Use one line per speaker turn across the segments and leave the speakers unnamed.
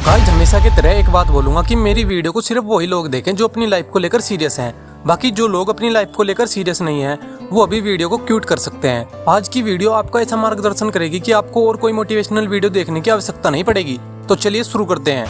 Guys हमेशा की तरह एक बात बोलूंगा कि मेरी वीडियो को सिर्फ वही लोग देखें जो अपनी लाइफ को लेकर सीरियस हैं। बाकी जो लोग अपनी लाइफ को लेकर सीरियस नहीं हैं वो अभी वीडियो को क्यूट कर सकते हैं। आज की वीडियो आपका ऐसा मार्गदर्शन करेगी कि आपको और कोई मोटिवेशनल वीडियो देखने की आवश्यकता नहीं पड़ेगी। तो चलिए शुरू करते हैं।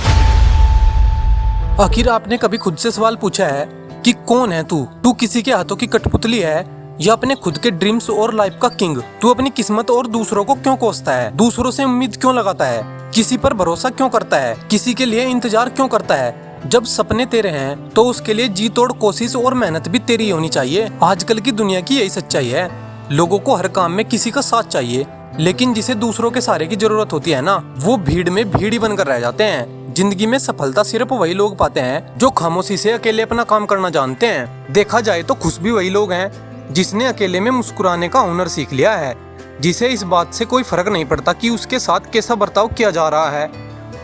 आखिर आपने कभी खुद से सवाल पूछा है कि कौन है तू? तू किसी के हाथों की कठपुतली है या अपने खुद के ड्रीम्स और लाइफ का किंग? तू अपनी किस्मत और दूसरों को क्यों कोसता है? दूसरों से उम्मीद क्यों लगाता है? किसी पर भरोसा क्यों करता है? किसी के लिए इंतजार क्यों करता है? जब सपने तेरे हैं तो उसके लिए जी तोड़ कोशिश और मेहनत भी तेरी होनी चाहिए। आजकल की दुनिया की यही सच्चाई है। लोगों को हर काम में किसी का साथ चाहिए, लेकिन जिसे दूसरों के सहारे की जरूरत होती है ना, वो भीड़ में भीड़ ही बनकर रह जाते हैं। जिंदगी में सफलता सिर्फ वही लोग पाते हैं जो खामोशी से अकेले अपना काम करना जानते हैं। देखा जाए तो खुश भी वही लोग हैं जिसने अकेले में मुस्कुराने का हुनर सीख लिया है, जिसे इस बात से कोई फर्क नहीं पड़ता कि उसके साथ कैसा बर्ताव किया जा रहा है,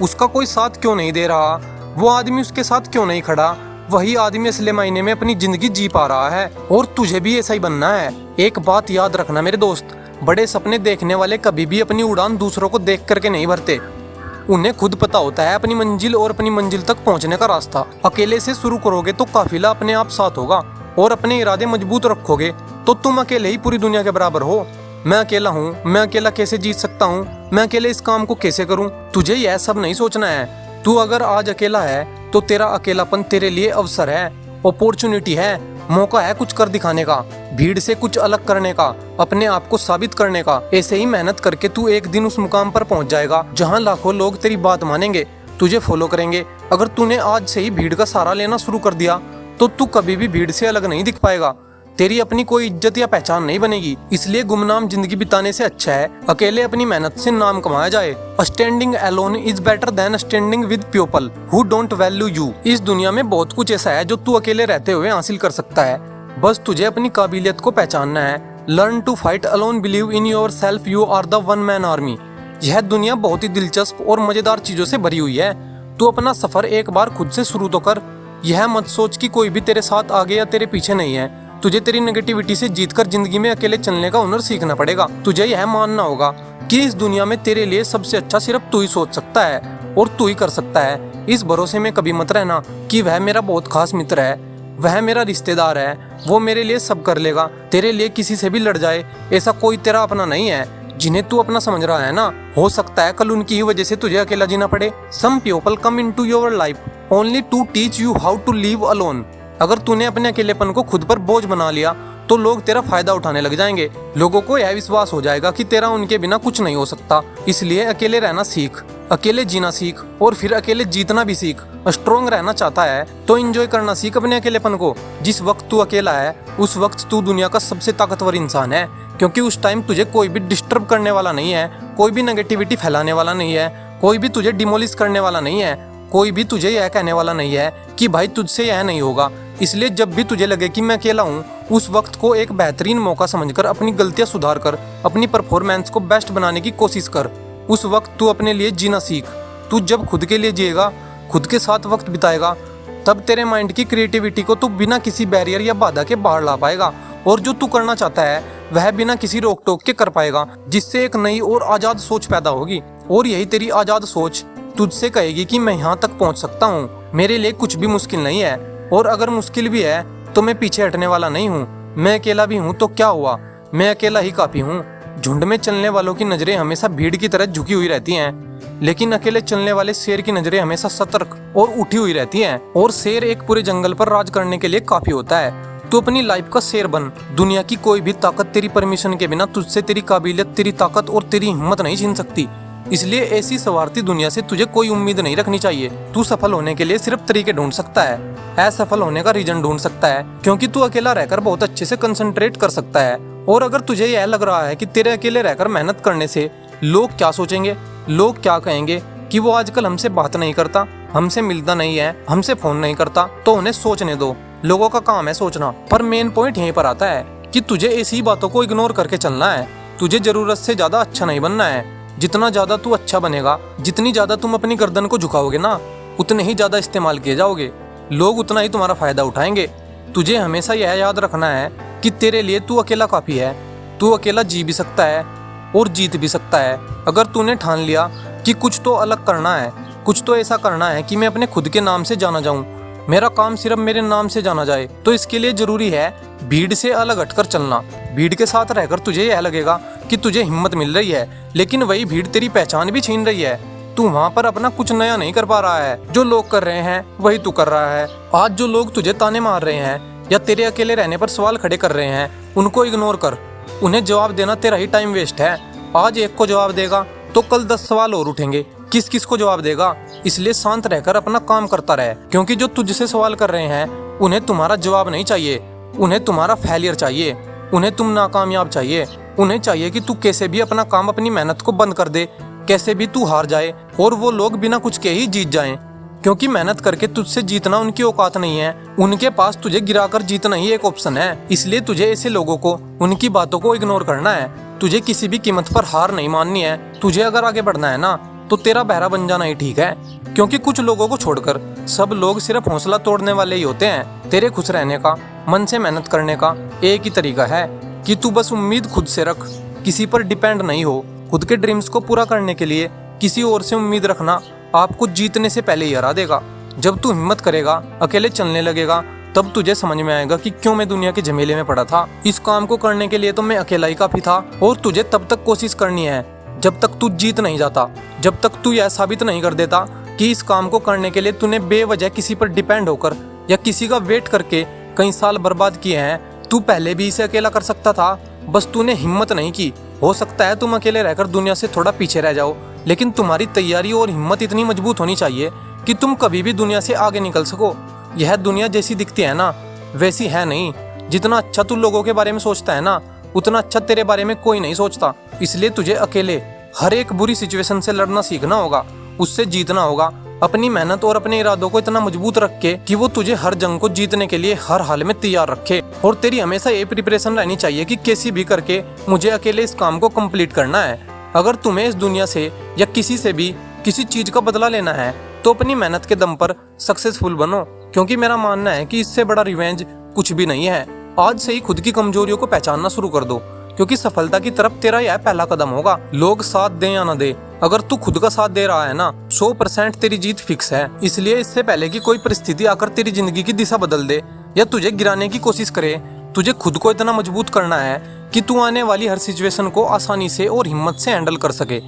उसका कोई साथ क्यों नहीं दे रहा, वो आदमी उसके साथ क्यों नहीं खड़ा। वही आदमी असली मायने में अपनी जिंदगी जी पा रहा है। और तुझे भी ऐसा ही बनना है। एक बात याद रखना मेरे दोस्त, बड़े सपने देखने वाले कभी भी अपनी उड़ान दूसरों को देख करके नहीं भरते। उन्हें खुद पता होता है अपनी मंजिल और अपनी मंजिल तक पहुंचने का रास्ता। अकेले से शुरू करोगे तो काफिला अपने आप साथ होगा, और अपने इरादे मजबूत रखोगे तो तुम अकेले ही पूरी दुनिया के बराबर हो। मैं अकेला हूँ, मैं अकेला कैसे जीत सकता हूँ, मैं अकेले इस काम को कैसे करूँ? तुझे यह सब नहीं सोचना है। तू अगर आज अकेला है तो तेरा अकेलापन तेरे लिए अवसर है, अपॉर्चुनिटी है, मौका है कुछ कर दिखाने का, भीड़ से कुछ अलग करने का, अपने आप को साबित करने का। ऐसे ही मेहनत करके तू एक दिन उस मुकाम पर पहुंच जाएगा जहां लाखों लोग तेरी बात मानेंगे, तुझे फॉलो करेंगे। अगर तूने आज से ही भीड़ का सहारा लेना शुरू कर दिया तो तू कभी भी भीड़ से अलग नहीं दिख पाएगा। तेरी अपनी कोई इज्जत या पहचान नहीं बनेगी। इसलिए गुमनाम जिंदगी बिताने से अच्छा है अकेले अपनी मेहनत से नाम कमाया जाए। Standing alone is better than standing with people who don't value you. इस दुनिया में बहुत कुछ ऐसा है जो तू अकेले रहते हुए हासिल कर सकता है। बस तुझे अपनी काबिलियत को पहचानना है। Learn to fight alone, believe in your self, you are the one man army. यह दुनिया बहुत ही दिलचस्प और मजेदार चीजों से भरी हुई है। तू अपना सफर एक बार खुद से शुरू तो कर। यह मत सोच कि कोई भी तेरे साथ आगे या तेरे पीछे नहीं है। तुझे तेरी नेगेटिविटी से जीतकर जिंदगी में अकेले चलने का हुनर सीखना पड़ेगा। तुझे यह मानना होगा कि इस दुनिया में तेरे लिए सबसे अच्छा सिर्फ तू ही सोच सकता है और तू ही कर सकता है। इस भरोसे में कभी मत रहना कि वह मेरा बहुत खास मित्र है, वह मेरा रिश्तेदार है, वो मेरे लिए सब कर लेगा। तेरे लिए किसी से भी लड़ जाए, ऐसा कोई तेरा अपना नहीं है। जिन्हें तू अपना समझ रहा है ना, हो सकता है कल उनकी ही वजह से तुझे अकेला जीना पड़े। Some people come into your life only to teach you how to live alone. अगर तूने अपने अकेलेपन को खुद पर बोझ बना लिया तो लोग तेरा फायदा उठाने लग जाएंगे। लोगों को यह विश्वास हो जाएगा कि तेरा उनके बिना कुछ नहीं हो सकता। इसलिए अकेले रहना सीख, अकेले जीना सीख और फिर अकेले जीतना भी सीख। स्ट्रॉन्ग रहना चाहता है तो एंजॉय करना सीख अपने अकेलेपन को। जिस वक्त तू अकेला है उस वक्त तू दुनिया का सबसे ताकतवर इंसान है, क्योंकि उस टाइम तुझे कोई भी डिस्टर्ब करने वाला नहीं है, कोई भी नेगेटिविटी फैलाने वाला नहीं है, कोई भी तुझे डिमोलिश करने वाला नहीं है, कोई भी तुझे यह कहने वाला नहीं है कि भाई तुझसे यह नहीं होगा। इसलिए जब भी तुझे लगे कि मैं अकेला हूँ, उस वक्त को एक बेहतरीन मौका समझकर अपनी गलतियां सुधार कर अपनी परफॉर्मेंस को बेस्ट बनाने की कोशिश कर। उस वक्त तू अपने लिए जीना सीख। तू जब खुद के लिए जिएगा, खुद के साथ वक्त बिताएगा, तब तेरे माइंड की क्रिएटिविटी को तू बिना किसी बैरियर या बाधा के बाहर ला पाएगा। और जो तू करना चाहता है वह बिना किसी रोक टोक के कर पाएगा, जिससे एक नई और आजाद सोच पैदा होगी। और यही तेरी आजाद सोच तुझसे कहेगी कि मैं यहाँ तक पहुँच सकता हूँ, मेरे लिए कुछ भी मुश्किल नहीं है। और अगर मुश्किल भी है तो मैं पीछे हटने वाला नहीं हूँ। मैं अकेला भी हूँ तो क्या हुआ, मैं अकेला ही काफी हूँ। झुंड में चलने वालों की नजरें हमेशा भीड़ की तरह झुकी हुई रहती हैं, लेकिन अकेले चलने वाले शेर की नजरें हमेशा सतर्क और उठी हुई रहती हैं। और शेर एक पूरे जंगल पर राज करने के लिए काफी होता है। तू अपनी लाइफ का शेर बन। दुनिया की कोई भी ताकत तेरी परमिशन के बिना तुझसे तेरी काबिलियत, तेरी ताकत और तेरी हिम्मत नहीं छीन सकती। इसलिए ऐसी स्वार्थी दुनिया से तुझे कोई उम्मीद नहीं रखनी चाहिए। तू सफल होने के लिए सिर्फ तरीके ढूंढ सकता है, असफल होने का रीजन ढूंढ सकता है, क्योंकि तू अकेला रहकर बहुत अच्छे से कंसंट्रेट कर सकता है। और अगर तुझे यह लग रहा है कि तेरे अकेले रहकर मेहनत करने से लोग क्या सोचेंगे, लोग क्या कहेंगे कि वो आजकल हमसे बात नहीं करता, हमसे मिलता नहीं है, हमसे फोन नहीं करता, तो उन्हें सोचने दो। लोगों का काम है सोचना। पर मेन पॉइंट यहीं पर आता है कि तुझे ऐसी बातों को इग्नोर करके चलना है। तुझे जरूरत से ज्यादा अच्छा नहीं बनना है। जितना ज्यादा तू अच्छा बनेगा, जितनी ज्यादा तुम अपनी गर्दन को झुकाओगे ना, उतने ही ज्यादा इस्तेमाल किए जाओगे। लोग उतना ही तुम्हारा फायदा उठाएंगे। तुझे हमेशा यह याद रखना है कि तेरे लिए तू अकेला काफी है। तू अकेला जी भी सकता है और जीत भी सकता है। अगर तूने ठान लिया कि कुछ तो अलग करना है, कुछ तो ऐसा करना है कि मैं अपने खुद के नाम से जाना जाऊं, मेरा काम सिर्फ मेरे नाम से जाना जाए। तो इसके लिए जरूरी है भीड़ से अलग हटकर चलना। भीड़ के साथ रहकर तुझे यह लगेगा कि तुझे हिम्मत मिल रही है, लेकिन वही भीड़ तेरी पहचान भी छीन रही है। तू वहाँ पर अपना कुछ नया नहीं कर पा रहा है। जो लोग कर रहे हैं वही तू कर रहा है। आज जो लोग तुझे ताने मार रहे हैं या तेरे अकेले रहने पर सवाल खड़े कर रहे हैं, उनको इग्नोर कर। उन्हें जवाब देना तेरा ही टाइम वेस्ट है। आज एक को जवाब देगा तो कल 10 सवाल और उठेंगे, किस किस को जवाब देगा। इसलिए शांत रहकर अपना काम करता रहे, क्योंकि जो तुझसे सवाल कर रहे हैं उन्हें तुम्हारा जवाब नहीं चाहिए, उन्हें तुम्हारा फेलियर चाहिए, उन्हें तुम नाकामयाब चाहिए। उन्हें चाहिए कि तू कैसे भी अपना काम, अपनी मेहनत को बंद कर दे, कैसे भी तू हार जाए और वो लोग बिना कुछ के ही जीत जाएं। क्योंकि मेहनत करके तुझसे जीतना उनकी औकात नहीं है, उनके पास तुझे गिराकर जीतना ही एक ऑप्शन है। इसलिए तुझे ऐसे लोगों को, उनकी बातों को इग्नोर करना है। तुझे किसी भी कीमत पर हार नहीं माननी है। तुझे अगर आगे बढ़ना है ना, तो तेरा बहरा बन जाना ही ठीक है। क्योंकि कुछ लोगों को छोड़कर सब लोग सिर्फ हौसला तोड़ने वाले ही होते हैं। तेरे खुश रहने का, मन से मेहनत करने का एक ही तरीका है कि तू बस उम्मीद खुद से रख, किसी पर डिपेंड नहीं हो। खुद के ड्रीम्स को पूरा करने के लिए किसी और से उम्मीद रखना आपको जीतने से पहले ही हरा देगा। जब तू हिम्मत करेगा, अकेले चलने लगेगा, तब तुझे समझ में आएगा कि क्यों मैं दुनिया के झमेले में पड़ा था। इस काम को करने के लिए तो मैं अकेला ही काफी था। और तुझे तब तक कोशिश करनी है जब तक तू जीत नहीं जाता, जब तक तू यह साबित नहीं कर देता कि इस काम को करने के लिए तूने बेवजह किसी पर डिपेंड होकर या किसी का वेट करके कई साल बर्बाद किए हैं। तू पहले भी इसे अकेला कर सकता था, बस तूने हिम्मत नहीं की। हो सकता है तुम अकेले रहकर दुनिया से थोड़ा पीछे रह जाओ, लेकिन तुम्हारी तैयारी और हिम्मत इतनी मजबूत होनी चाहिए कि तुम कभी भी दुनिया से आगे निकल सको। यह दुनिया जैसी दिखती है ना, वैसी है नहीं। जितना अच्छा तू लोगों के बारे में सोचता है ना, उतना अच्छा तेरे बारे में कोई नहीं सोचता। इसलिए तुझे अकेले हर एक बुरी सिचुएशन से लड़ना सीखना होगा, उससे जीतना होगा। अपनी मेहनत और अपने इरादों को इतना मजबूत रख के कि वो तुझे हर जंग को जीतने के लिए हर हाल में तैयार रखे। और तेरी हमेशा ये प्रिपरेशन रहनी चाहिए कि कैसी भी करके मुझे अकेले इस काम को कंप्लीट करना है। अगर तुम्हें इस दुनिया से या किसी से भी किसी चीज का बदला लेना है, तो अपनी मेहनत के दम पर सक्सेसफुल बनो। क्योंकि मेरा मानना है कि इससे बड़ा रिवेंज कुछ भी नहीं है। आज से ही खुद की कमजोरियों को पहचानना शुरू कर दो, क्योंकि सफलता की तरफ तेरा यह पहला कदम होगा। लोग साथ दें या ना दे, अगर तू खुद का साथ दे रहा है ना, 100% तेरी जीत फिक्स है। इसलिए इससे पहले कि कोई परिस्थिति आकर तेरी जिंदगी की दिशा बदल दे या तुझे गिराने की कोशिश करे, तुझे खुद को इतना मजबूत करना है कि तू आने वाली हर सिचुएशन को आसानी से और हिम्मत से हैंडल कर सके।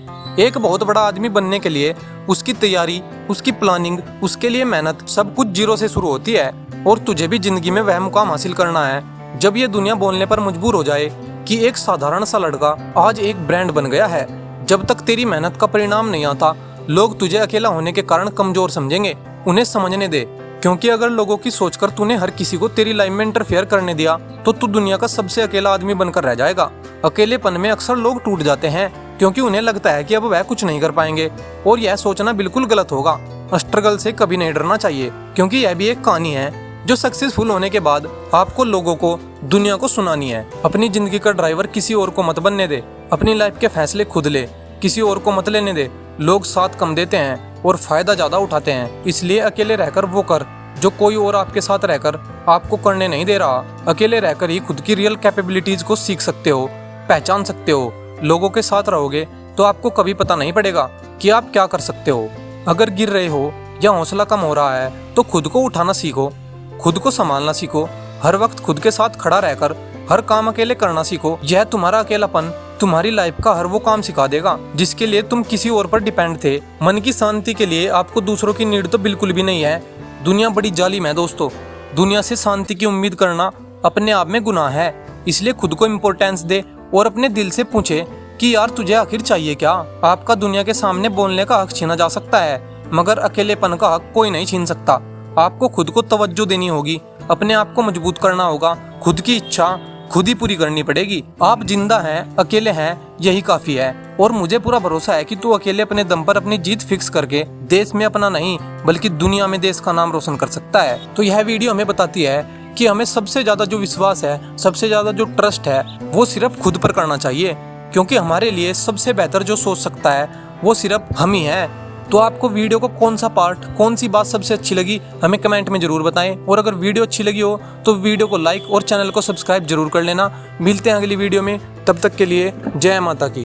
एक बहुत बड़ा आदमी बनने के लिए उसकी तैयारी, उसकी प्लानिंग, उसके लिए मेहनत, सब कुछ जीरो से शुरू होती है। और तुझे भी जिंदगी में वह मुकाम हासिल करना है जब ये दुनिया बोलने पर मजबूर हो जाए कि एक साधारण सा लड़का आज एक ब्रांड बन गया है। जब तक तेरी मेहनत का परिणाम नहीं आता, लोग तुझे अकेला होने के कारण कमजोर समझेंगे। उन्हें समझने दे, क्योंकि अगर लोगों की सोचकर तूने हर किसी को तेरी लाइफ में इंटरफेयर करने दिया, तो तू दुनिया का सबसे अकेला आदमी बनकर रह जाएगा। अकेलेपन में अक्सर लोग टूट जाते हैं, क्योंकि उन्हें लगता है कि अब वह कुछ नहीं कर पाएंगे। और यह सोचना बिल्कुल गलत होगा। स्ट्रगल से कभी नहीं डरना चाहिए, क्योंकि यह भी एक कहानी है जो सक्सेसफुल होने के बाद आपको लोगों को, दुनिया को सुनानी है। अपनी जिंदगी का ड्राइवर किसी और को मत बनने दे। अपनी लाइफ के फैसले खुद ले, किसी और को मत लेने दे। लोग साथ कम देते हैं और फायदा ज्यादा उठाते हैं। इसलिए अकेले रहकर वो कर जो कोई और आपके साथ रहकर आपको करने नहीं दे रहा। अकेले रहकर ही खुद की रियल कैपेबिलिटीज को सीख सकते हो, पहचान सकते हो। लोगों के साथ रहोगे तो आपको कभी पता नहीं पड़ेगा कि आप क्या कर सकते हो। अगर गिर रहे हो या हौसला कम हो रहा है, तो खुद को उठाना सीखो, खुद को संभालना सीखो। हर वक्त खुद के साथ खड़ा रहकर हर काम अकेले करना सीखो। यह तुम्हारा अकेलापन तुम्हारी लाइफ का हर वो काम सिखा देगा जिसके लिए तुम किसी और पर डिपेंड थे। मन की शांति के लिए आपको दूसरों की नीड तो बिल्कुल भी नहीं है। दुनिया बड़ी जालिम है दोस्तों। दुनिया से शांति की उम्मीद करना अपने आप में गुनाह है। इसलिए खुद को इम्पोर्टेंस दे और अपने दिल से पूछे कि यार तुझे आखिर चाहिए क्या। आपका दुनिया के सामने बोलने का हक छीना जा सकता है, मगर अकेलेपन का हक कोई नहीं छीन सकता। आपको खुद को तवज्जो देनी होगी, अपने आप को मजबूत करना होगा, खुद की इच्छा खुद ही पूरी करनी पड़ेगी। आप जिंदा हैं, अकेले हैं, यही काफी है। और मुझे पूरा भरोसा है कि तू अकेले अपने दम पर अपनी जीत फिक्स करके देश में अपना नहीं बल्कि दुनिया में देश का नाम रोशन कर सकता है। तो यह वीडियो हमें बताती है कि हमें सबसे ज्यादा जो विश्वास है, सबसे ज्यादा जो ट्रस्ट है, वो सिर्फ खुद पर करना चाहिए। क्योंकि हमारे लिए सबसे बेहतर जो सोच सकता है वो सिर्फ हम ही है। तो आपको वीडियो को कौन सा पार्ट, कौन सी बात सबसे अच्छी लगी, हमें कमेंट में जरूर बताएं। और अगर वीडियो अच्छी लगी हो तो वीडियो को लाइक और चैनल को सब्सक्राइब जरूर कर लेना। मिलते हैं अगली वीडियो में, तब तक के लिए जय माता की।